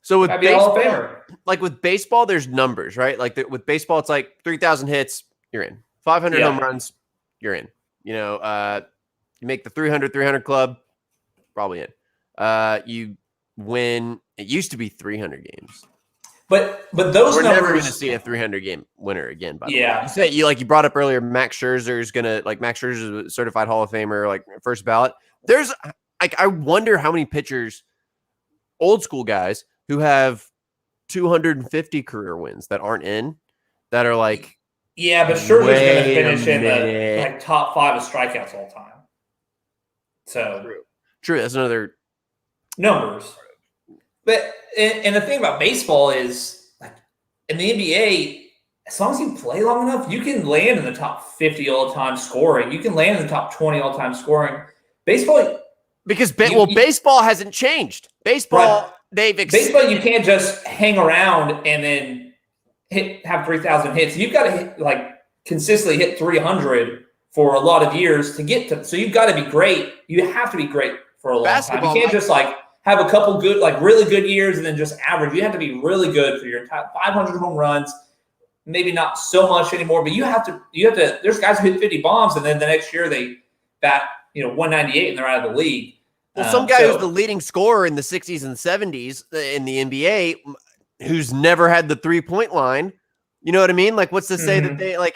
so with baseball, like with baseball, there's numbers, right? Like with baseball, it's like 3,000 hits, you're in. 500 home runs, you're in. You make the 300 club, probably in. You win. It used to be 300 games. But those we're numbers, never going to see a 300 game winner again. By the way, yeah. You brought up earlier. Max Scherzer is Max Scherzer is a certified Hall of Famer, like first ballot. There's I wonder how many pitchers, old school guys who have 250 career wins that aren't in, that are like, yeah, but Scherzer's going to finish in the top 5 of strikeouts all time. So true. That's another numbers. But and the thing about baseball is, like in the NBA, as long as you play long enough, you can land in the top 50 all-time scoring. You can land in the top 20 all-time scoring. Baseball, because baseball hasn't changed. Baseball, baseball, you can't just hang around and then have 3,000 hits. You've got to consistently hit 300 for a lot of years to get to. So you've got to be great. You have to be great for a long time. You can't just have a couple good, really good years and then just average. You have to be really good for your entire 500 home runs. Maybe not so much anymore, but you have to. There's guys who hit 50 bombs and then the next year they bat 198 and they're out of the league. Well, some guy who's the leading scorer in the 60s and 70s in the NBA who's never had the 3-point line. You know what I mean? Like, what's to say that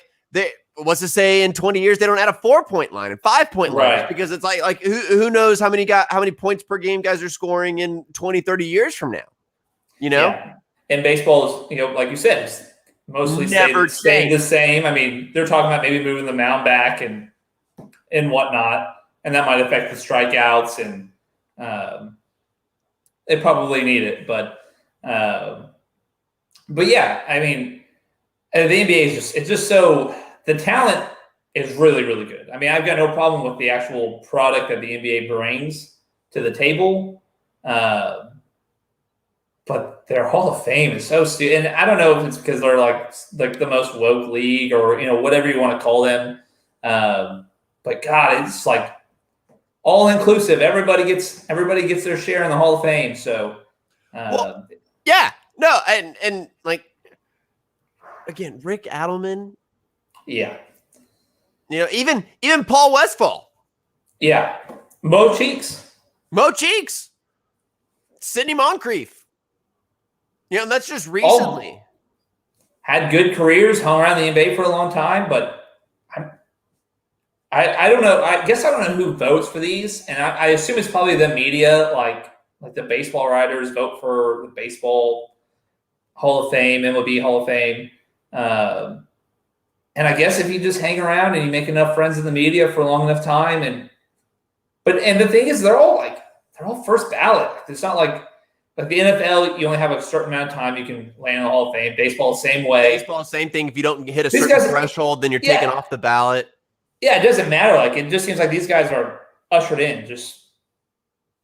what's to say in 20 years they don't add a 4-point line and 5-point lines? Because it's like who knows how many points per game guys are scoring in 20, 30 years from now. You know? Yeah. And baseball is, like you said, it's mostly staying the same. I mean, they're talking about maybe moving the mound back and whatnot, and that might affect the strikeouts, and they probably need it. But yeah, I mean, the NBA is just so the talent is really, really good. I mean, I've got no problem with the actual product that the NBA brings to the table. But their Hall of Fame is so stupid. And I don't know if it's because they're like the most woke league or, whatever you want to call them. But God, it's like all inclusive. Everybody gets their share in the Hall of Fame. So, yeah, no. And like, again, Rick Adelman. Yeah. Even Paul Westphal. Yeah. Mo Cheeks. Sidney Moncrief. And that's just recently. Had good careers, hung around the NBA for a long time, but I don't know. I guess I don't know who votes for these, and I assume it's probably the media, like the baseball writers vote for the Baseball Hall of Fame, MLB Hall of Fame. And I guess if you just hang around and you make enough friends in the media for a long enough time, and the thing is, they're all first ballot. It's not like the NFL, you only have a certain amount of time you can land in the Hall of Fame. Baseball, same way. Baseball, same thing. If you don't hit a certain threshold, then you're taken off the ballot. Yeah, it doesn't matter. Like, it just seems like these guys are ushered in. Just,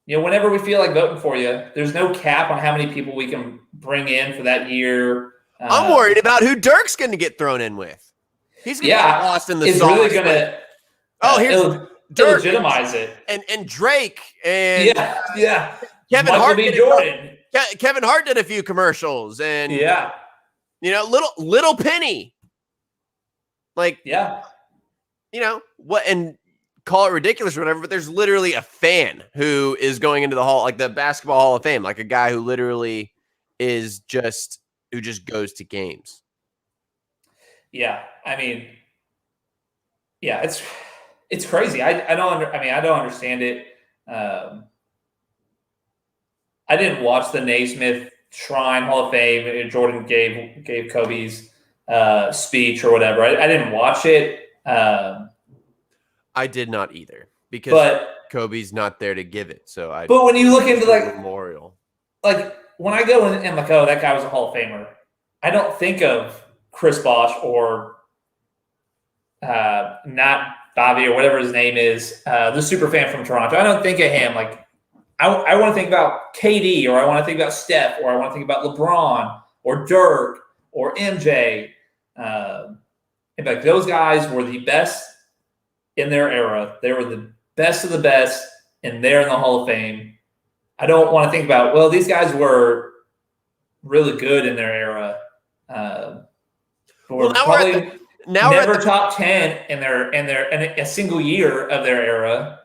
whenever we feel like voting for you, there's no cap on how many people we can bring in for that year. I'm worried about who Dirk's going to get thrown in with. He's going to get lost in the sauce. It's really going to here's Dirk legitimize it. And Drake and Kevin Michael Hart B. Jordan. Kevin Hart did a few commercials, and little Penny, like what, and call it ridiculous or whatever, but there's literally a fan who is going into the hall, like the Basketball Hall of Fame, like a guy who literally is just goes to games. Yeah, I mean, it's crazy. I don't understand it. I didn't watch the Naismith Shrine Hall of Fame. Jordan gave Kobe's speech or whatever. I didn't watch it. I did not either because Kobe's not there to give it. So But when you look into memorial, like when I go in and like, oh, that guy was a Hall of Famer, I don't think of Chris Bosh or not Bobby or whatever his name is, the super fan from Toronto. I don't think of him. Like, I want to think about KD, or I want to think about Steph, or I want to think about LeBron or Dirk or MJ. And like, those guys were the best in their era. They were the best of the best, and they're in the Hall of Fame. I don't want to think about, well, these guys were really good in their era. Never top 10 in a single year of their era.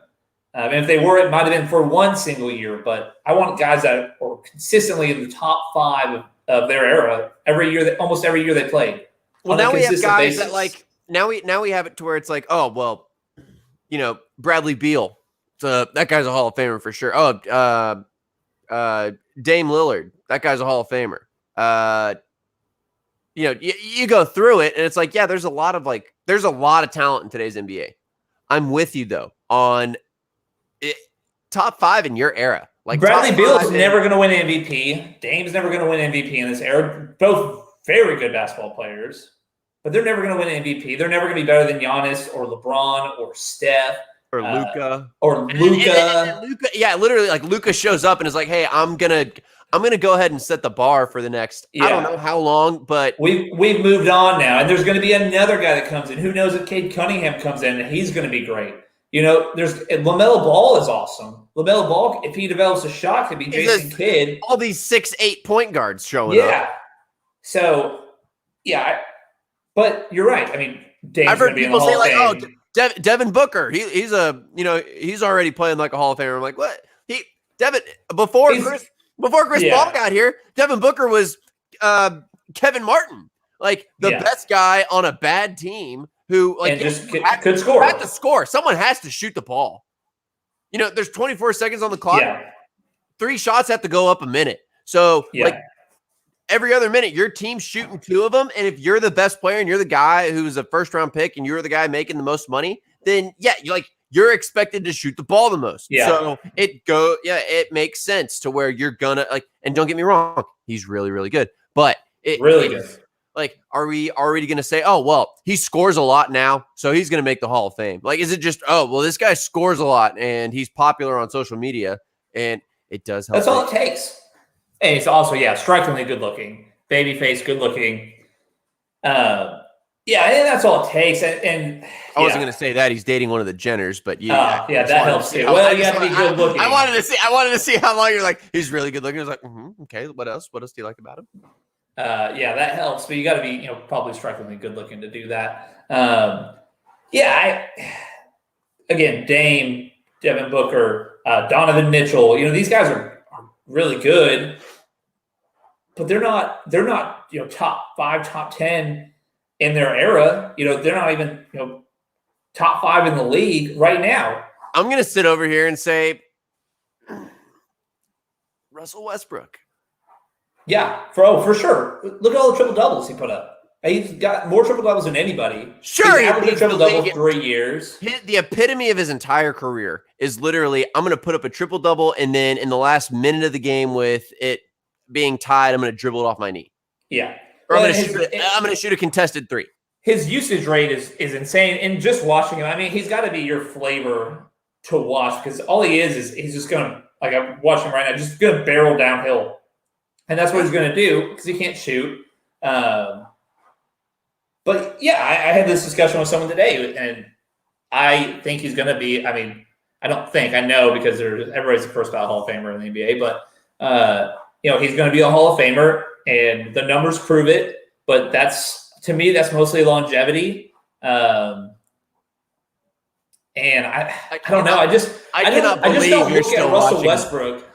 And if they were, it might have been for one single year. But I want guys that are consistently in the top 5 of their era every year. Almost every year they played. Well, now we have guys that like now we have it to where it's like, oh well, Bradley Beal, that guy's a Hall of Famer for sure. Oh, Dame Lillard, that guy's a Hall of Famer. You go through it and it's like, yeah, there's a lot of talent in today's NBA. I'm with you though on it, top 5 in your era. Like Bradley Beal's never going to win MVP. Dame's never going to win MVP in this era. Both very good basketball players, but they're never going to win MVP. They're never going to be better than Giannis or LeBron or Steph or Luka. Luka. Yeah, literally, like Luka shows up and is like, "Hey, I'm gonna go ahead and set the bar for the next. I don't know how long, but we've moved on now, and there's going to be another guy that comes in. Who knows if Cade Cunningham comes in and he's going to be great? There's LaMelo Ball is awesome. LaMelo Ball, if he develops a shot, could be Jason Kidd. All these 6'8" point guards showing up. Yeah. So, but you're right. I mean, Dame's going to be in the Hall of Fame. Devin Booker, he's already playing like a Hall of Famer. I'm like, what? Devin, before He's- Chris Paul got here, Devin Booker was Kevin Martin, like the best guy on a bad team who like and just could score. Had to score. Someone has to shoot the ball. You know, there's 24 seconds on the clock. Yeah. 3 shots have to go up a minute. So like every other minute, your team's shooting 2 of them. And if you're the best player and you're the guy who's a first round pick and you're the guy making the most money, then you're expected to shoot the ball the most. Yeah. So it makes sense to where you're gonna like, and don't get me wrong, he's really, really good. But good. Like, are we already gonna say, oh well, he scores a lot now, so he's gonna make the Hall of Fame? Like, is it just, oh well, this guy scores a lot and he's popular on social media and it does help? That's all it takes. And he's also, strikingly good looking, baby face, good looking. I think that's all it takes. And I wasn't going to say that he's dating one of the Jenners, but that helps too. Well, you have to be good looking. I wanted to see how long you're like, he's really good looking. I was like, okay, what else? What else do you like about him? That helps, but you got to be, probably strikingly good looking to do that. Again, Dame, Devin Booker, Donovan Mitchell, these guys are really good, but they're not, top 5, top 10 in their era. They're not even, top 5 in the league right now. I'm going to sit over here and say Russell Westbrook. Yeah, for sure. Look at all the triple doubles he put up. He's got more triple doubles than anybody. Sure, he's averaged triple double 3 years. The epitome of his entire career is literally, I'm going to put up a triple double, and then in the last minute of the game, with it being tied, I'm going to dribble it off my knee. Yeah, or I'm going to shoot a contested 3. His usage rate is insane, and just watching him, I mean, he's got to be your flavor to watch, because all he is he's just going to, like I'm watching him right now, just going to barrel downhill. And that's what he's going to do because he can't shoot. But I had this discussion with someone today, and I think he's going to be. I mean, I don't think, I know, because everybody's the first ballot Hall of Famer in the NBA. But he's going to be a Hall of Famer, and the numbers prove it. But to me, that's mostly longevity. And I don't know. I just cannot believe you're still Russell watching Westbrook.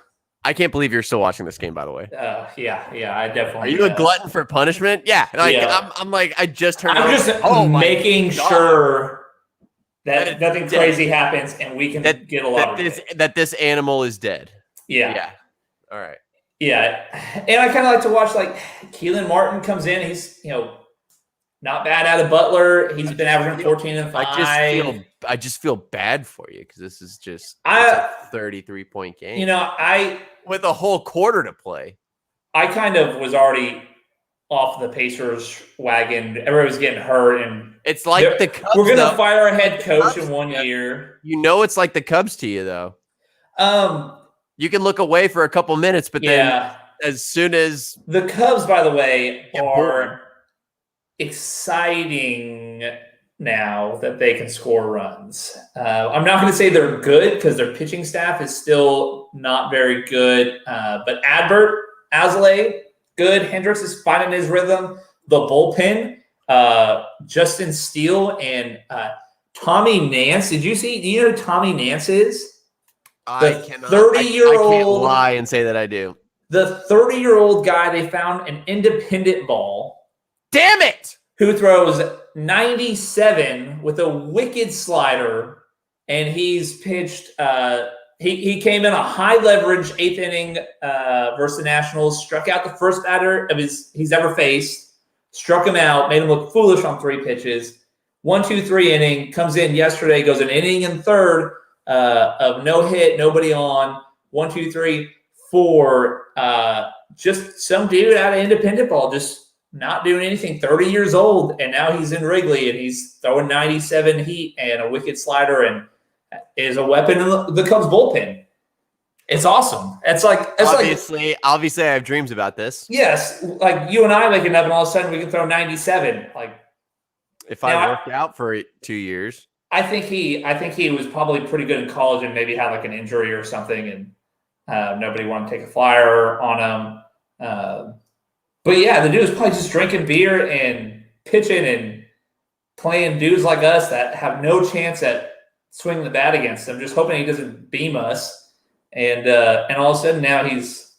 I can't believe you're still watching this game, by the way. I definitely. Are you a glutton for punishment? Yeah. I'm like, I just heard. I'm just making sure that nothing crazy happens and we can get a lot of that this animal is dead. Yeah. All right. Yeah. And I kind of like to watch, like, Keelan Martin comes in. He's, not bad out of Butler. He's been averaging 14 and 5. I just feel bad for you because this is just a 33-point game. With a whole quarter to play. I kind of was already off the Pacers wagon. Everybody was getting hurt, and it's like the Cubs. We're gonna fire a head coach in 1 year. It's like the Cubs to you, though. You can look away for a couple minutes, but then as soon as the Cubs, by the way, are exciting now that they can score runs. I'm not going to say they're good because their pitching staff is still not very good. But Adbert, Asley, good. Hendricks is finding his rhythm. The bullpen, Justin Steele and Tommy Nance. Do you know who Tommy Nance is? I can't lie and say that I do. The 30-year-old guy, they found an independent ball. Damn it! Who throws 97 with a wicked slider, and he's pitched. He came in a high leverage 8th inning versus the Nationals, struck out the first batter he's ever faced, struck him out, made him look foolish on 3 pitches. 1-2-3 inning, comes in yesterday, goes an inning and third of no hit, nobody on. 1-2-3 for just some dude out of independent ball, just not doing anything, 30 years old, and now he's in Wrigley, and he's throwing 97 heat and a wicked slider and is a weapon in the Cubs bullpen. It's awesome. Obviously I have dreams about this. Yes, like you and I waking up and all of a sudden we can throw 97. Like, if I worked out for 2 years. I think he was probably pretty good in college and maybe had like an injury or something, and nobody wanted to take a flyer on him. But yeah, the dude is probably just drinking beer and pitching and playing dudes like us that have no chance at swinging the bat against him, just hoping he doesn't beam us. and all of a sudden now he's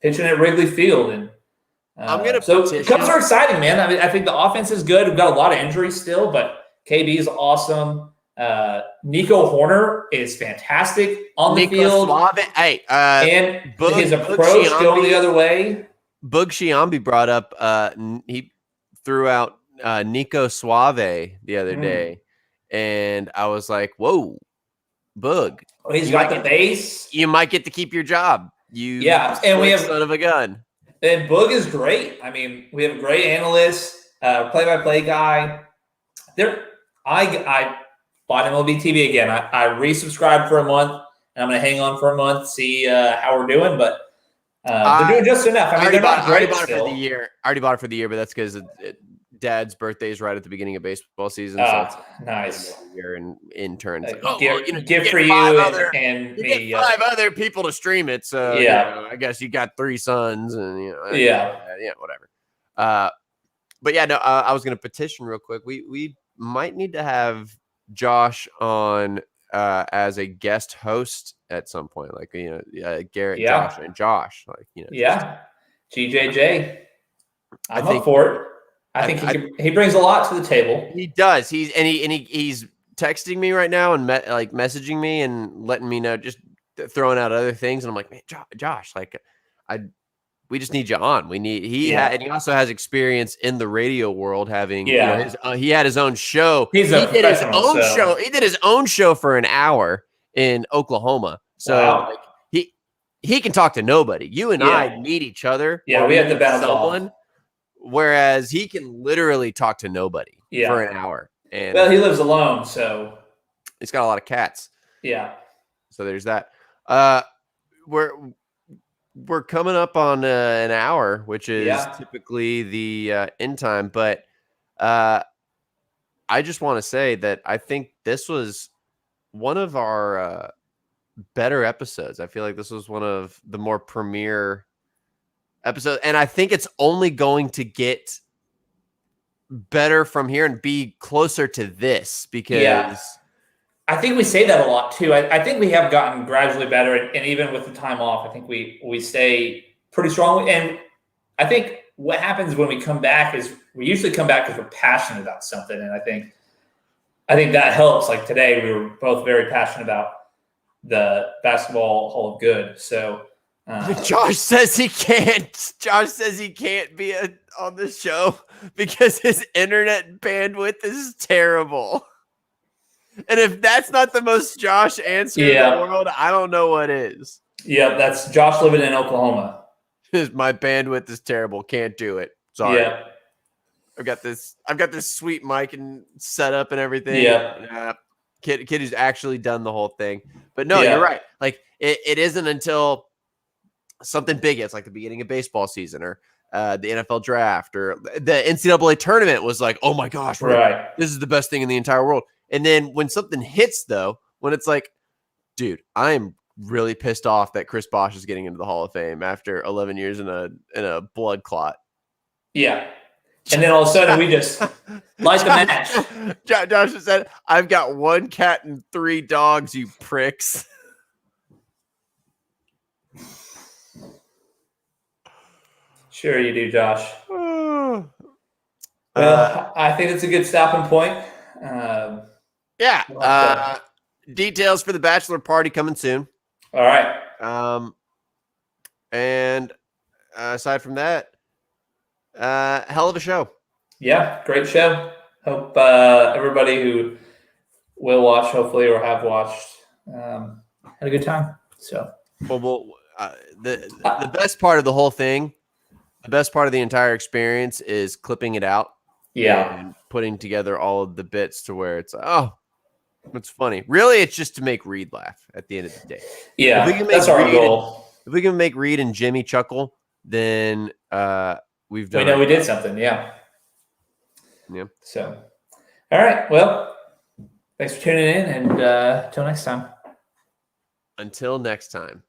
pitching at Wrigley Field, and the Cubs are exciting, man. I mean, I think the offense is good. We've got a lot of injuries still, but KB is awesome. Nico Horner is fantastic on the field. And his approach going the other way. Boog Sciambi brought up, he threw out Nico Suave the other day, and I was like, whoa, Boog. Oh, he's got the base. You might get to keep your job. And we have son of a gun. And Boog is great. I mean, we have a great analyst, play-by-play guy. I bought MLB TV again. I resubscribed for a month, and I'm going to hang on for a month, see how we're doing. But they're doing just enough. I mean, they're not great still. I already bought it for the year, but that's because Dad's birthday is right at the beginning of baseball season. Nice. Year in turn. Gift for you and you me. Get 5 other people to stream it. So I guess you got 3 sons and whatever. But yeah, no, I was going to petition real quick. We might need to have Josh on as a guest host at some point, like Garrett, Josh, and Josh, GJJ. I'm up for it. I think he brings a lot to the table. He does. He's texting me right now and messaging me and letting me know, just throwing out other things. And I'm like, man, Josh, we just need you on. We need and he also has experience in the radio world, having he had his own show. He did his own show. He did his own show for an hour in Oklahoma. So he can talk to nobody. You and I need each other. Yeah, we have to bounce someone. Whereas he can literally talk to nobody for an hour. And he lives alone, so he's got a lot of cats. Yeah. So there's that. We're coming up on an hour, which is typically the end time. But I just want to say that I think this was one of our better episodes. I feel like this was one of the more premier episode, and I think it's only going to get better from here and be closer to this because I think we say that a lot too. I think we have gotten gradually better, and even with the time off, I think we stay pretty strong. And I think what happens when we come back is we usually come back because we're passionate about something, and I think that helps. Like today, we were both very passionate about the Basketball Hall of Good, so. Josh says he can't. Josh says he can't be on the show because his internet bandwidth is terrible. And if that's not the most Josh answer in the world, I don't know what is. Yeah, that's Josh living in Oklahoma. My bandwidth is terrible. Can't do it. Sorry. Yeah. I've got this sweet mic and set up and everything. Yeah. Kid who's actually done the whole thing. But no, you're right. Like it isn't until something big hits, like the beginning of baseball season or the NFL draft or the NCAA tournament was like, oh my gosh, this is the best thing in the entire world. And then when something hits, though, when it's like, dude, I am really pissed off that Chris Bosh is getting into the Hall of Fame after 11 years in a blood clot. Yeah. And then all of a sudden we just light the match. Josh said, I've got 1 cat and 3 dogs, you pricks. Sure you do, Josh. Well, I think it's a good stopping point. Details for the bachelor party coming soon. All right. And aside from that, hell of a show. Yeah, great show. Hope everybody who will watch, hopefully, or have watched, had a good time. So, the best part of the whole thing, the best part of the entire experience is clipping it out. Yeah. And putting together all of the bits to where it's, it's funny. Really, it's just to make Reed laugh at the end of the day. Yeah, that's our goal. If we can make Reed and Jimmy chuckle, then we've done. We know we did something. Yeah. Yeah. So, all right. Well, thanks for tuning in, and until next time. Until next time.